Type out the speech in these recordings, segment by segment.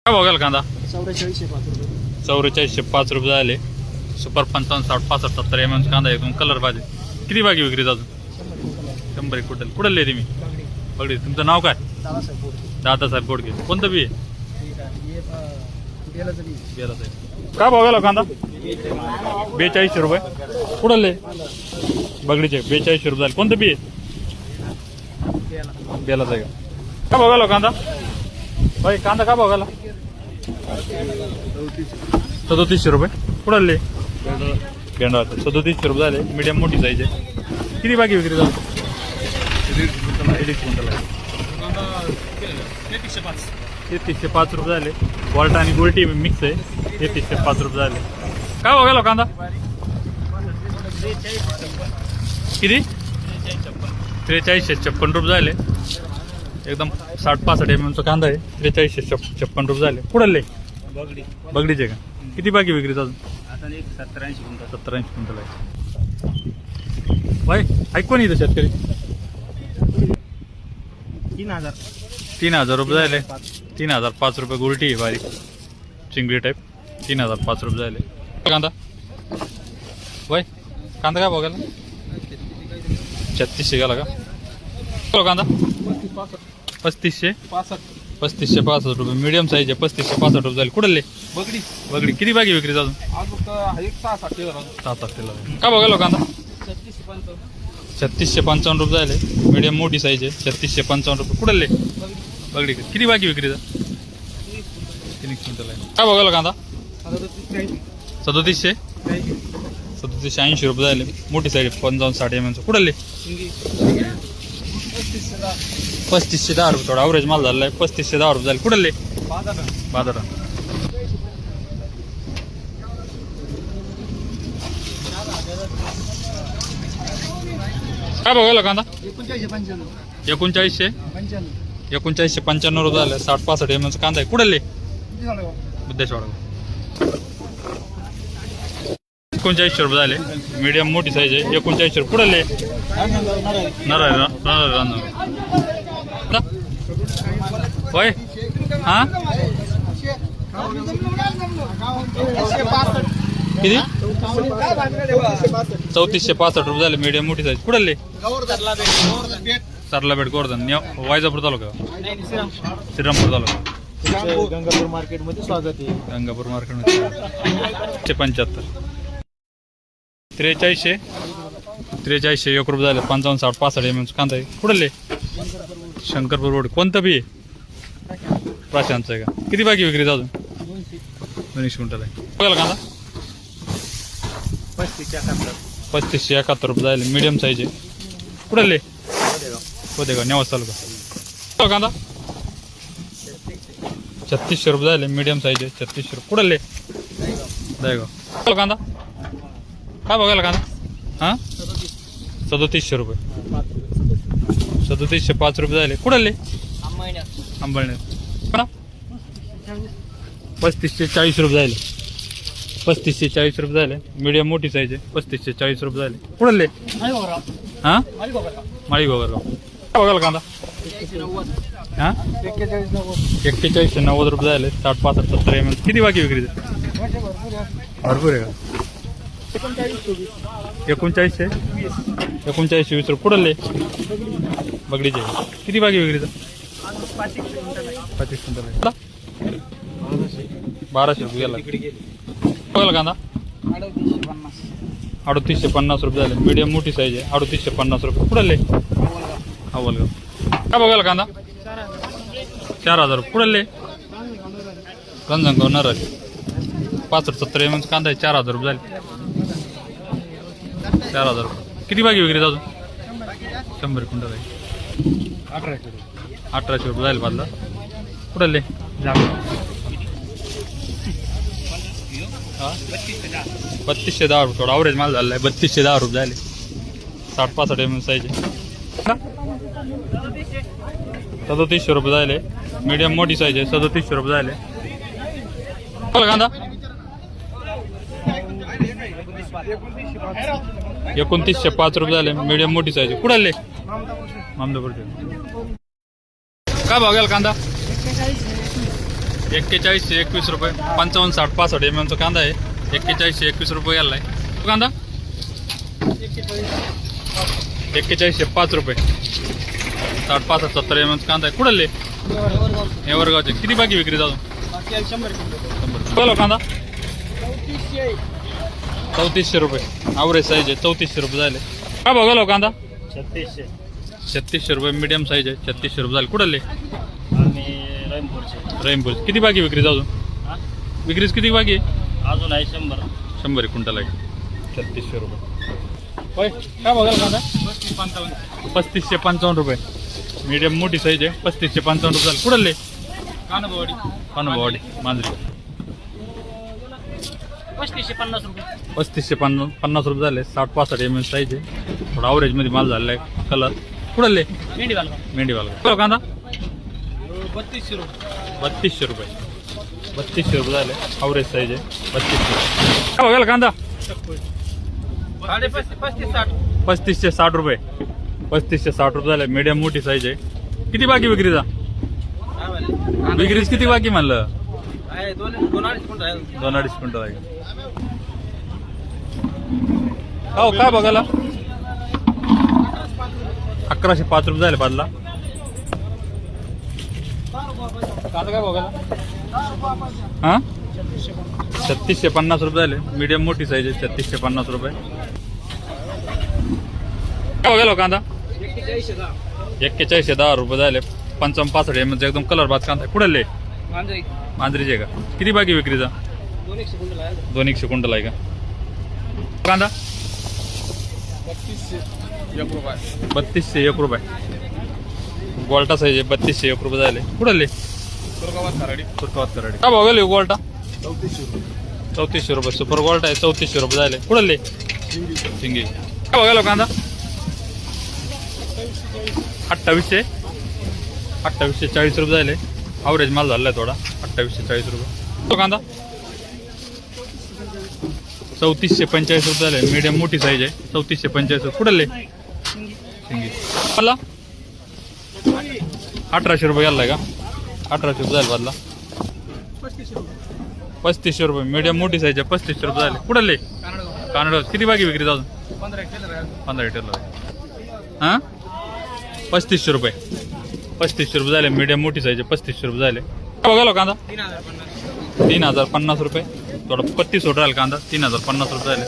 काय बघाल कांदा? 4405 4405 रुपये रुपये. झाले. सुपर 55 60 65 70 mm कांदा एकदम कलर पाहिजे. किती बाकी विक्री अजून? 100 कुठल कुठले तुम्ही? बघडी. तुमचं नाव काय? दादासाहेब बोडके. कोणतं बी आहे? काय बघायला कांदा? 4200 रुपये. कुठले? बगडीचे 4200 रुपये झाले. कोणतं बी आहे? बेलाच आहे का? काय बघायला कांदा? भाई कांदा काय बघायला? 3700 रुपये. कुठले? गेंडा 3700 रुपये झाले. मीडियम मोठी साईज आहे. किती बाकी विक्री झाली? 3305 रुपये झाले. बॉल्ट आणि गोल्टी मिक्स आहे. 3305 रुपये झाले. काय बघायला कांदा? किती? 4356 रुपये झाले. एकदम 60-65 mm कांदा आहे. 4356 रुपये झाले. कुठले? बगडीचे का? किती बाकी विक्री अजून? 70-80 क्विंटल आहे. भाई ऐकून येतं शेतकरी? 3000 रुपये झाले. 3005 रुपये गुलटी आहे बारीक चिंगडी टाईप. 3005 रुपये झाले. कांदा भाई कांदा काय बघायला? 3600 गेला का? कांदा 3565 रुपये. मीडियम साईज आहे. 3565 रुपये झाले. कुठले? बगडी. किती बाकी विक्री अजून? 6-7 काय बघायला कांदा? 3655 रुपये झाले. मीडियम मोठी साईज आहे. 3655 रुपये. कुठले? बगडी. किती बाकी विक्रीचा? 3 क्विंटल आहे. काय बघायला कांदा? 3780 रुपये झाले. मोठी साईज 55-60 mm. कुठले? 3510 रुपये. थोडा ॲव्हरेज माल झाला आहे. 3510 रुपये झाले. कुठले? बाजारात. काय बघायला कांदा? 3995 रुपये झाले. 60-65 mm कांदा आहे. कुठले? बुद्धेश्वर. 3900 रुपये झाले. मीडियम मोठी साईज आहे. 3900 रुपये. कुठले? होय हा किती? 3465 रुपये झाले. मीडियम मोठी साईज. कुठले? सरला बेट गोर्धन. वायजापूर तालुका. श्रीरामपूर तालुका. गंगापूर मार्केटमध्ये स्वागत आहे. गंगापूर मार्केटमध्ये 75 4300 1 रुपये झाले. 55-60-65 mm कांदा आहे. कुठले? शंकरपूर रोड. कोणतं बी आहे? प्राशांतचं आहे का? किती बाकी विक्री अजून? 200 क्विंटल आहे. बघायला कांदा 3571 रुपये झाले. मीडियम साईज आहे. कुठले? होते का? नेवास तालुका. कांदा 3600 रुपये झाले. मीडियम साईज आहे. 3600 रुपये. कुठले? दहेगाव. कांदा काय बघायला कांदा? हां 3700 रुपये. 3705 रुपये झाले. कुठले? अंबळनेर. 3540 रुपये झाले. 3540 रुपये झाले. मीडियम मोठी साईज आहे. 3540 रुपये झाले. कुठले? हां माळी गोगरगाव. काय बघायला कांदा? हां 4190 रुपये झाले. 60-65 mm. किती बाकी विक्री? भरपूर आहे का? 3920 रुपये. कुठले? बगडीचे. किती बाकी विक्रीचा? 25 क्विंटल आहे. 1200 रुपये गेला. बघायला कांदा 3850 रुपये झाले. मीडियम मोठी साईज आहे. 3850 रुपये. कुठले? अव्वलगाव. काय बघायला कांदा? 4000 रुपये. कुठले? रंजनगाव नरळ. 65-70 mm कांदा आहे. 4000 रुपये झाले. 4000 रुपये. किती बाकी विक्री अजून? 100 क्विंटल आहे. 1800 रुपये झाले. बाजला. कुठले? 3210 रुपये. थोडा ॲव्हरेज माल झाला आहे. 3210 रुपये झाले. 60-65 mm साईज आहे. 3700 रुपये झाले. मीडियम मोठी साईज आहे. 3700 रुपये झाले. कांदा 2905 रुपये झाले. मीडियम मोठी साईज आहे. कुठले? मामदापूरचे. काय बघायला कांदा? 41 21 रुपये 55 60 65 MM चा कांदा आहे. 41 21 रुपये गेला आहे कांदा. 41 5 रुपये 60 65 70 MM चा कांदा आहे. कुठले नेवरगावचे किती बाकी विक्री जाऊन 100 बोला कांदा 3400 रुपये ॲव्हरेज साईज आहे. 3400 रुपये झाले. का बघालो कांदा 3600 रुपये मीडियम साईज आहे. 3600 रुपये झाले. कुठले रहीमपूर किती बाकी विक्री जाऊन विक्रीच किती बाकी आहे अजून आहे 100 क्विंटल आहे. 3600 रुपये होय. काय बघाल कांदा 3555 रुपये मीडियम मोठी साईज आहे. 3555 रुपये झाले. कुठले कानबावाडी मांजरी 3550 रुपये झाले. 60 65 MM साईज आहे. थोडा ॲव्हरेजमध्ये माल झालेला आहे. कलर कुठले मेंढीवाला कांदा 3200 रुपये 3200 रुपये झाले. ॲव्हरेज साईज आहे. 3200 काय बघायला कांदा 3560 रुपये 3560 रुपये झाले. मीडियम मोठी साईज आहे. किती बाकी विक्रीचा विक्रीच किती बाकी म्हणलं 2-2.5 क्विंटल आहे. हो काय बघायला 1105 रुपये झाले बाजला. काय बघायला हां 3650 रुपये झाले. मीडियम मोठी साईज आहे. 3650 रुपये काय बघायला कांदा 4110 रुपये झाले. 55 65 MM एकदम कलर बाज कांदा. कुठले मांजरीचे का किती बाकी विक्रीचा 200 क्विंटल आहे का कांदा 3201 रुपये गोल्टा साईज आहे. 3201 रुपये झाले. कुठले तुर्कवात कराडी काय बघायला गोल्टा 3400 रुपये सुपर गोल्टा आहे. 3400 रुपये झाले. कुठले शिंगी काय बघायला कांदा 2840 रुपये झाले. ॲव्हरेज माल झाला आहे थोडा. 2840 रुपये कांदा 3445 रुपये झाले. मीडियम मोठी साईज आहे. 3445 रुपये. कुठले शिंगी मला 1800 रुपये गेला का 1800 रुपये झाले बदला. 3500 रुपये मीडियम मोठी साईज आहे. 3500 रुपये झाले. कुठले कानडा किती बाकी विक्री जाऊन 15 लिटरला हां 3500 रुपये 3500 रुपये झाले. मीडियम मोठी साईज आहे. 3500 रुपये झाले. बघालो कांदा 3050 रुपये थोडा 35 होत राहील कांदा. 3050 रुपये झाले.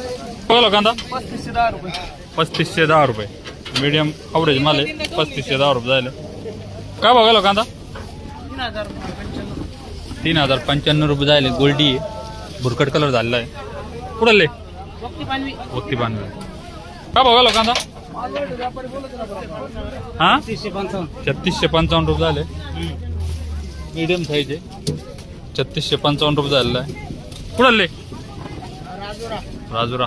बघालो कांदा 3510 रुपये मीडियम ॲव्हरेज माल आहे. 3510 रुपये झाले. काय बघालो कांदा 3095 रुपये झाले. गोल्डी आहे. भुरकट कलर झालेला आहे. कुठले वक्ती पानवे काय बघालो कांदा हां 3655 रुपये झाले. मीडियम साईज आहे. 3655 रुपये झालेला आहे. कुठले राजुरा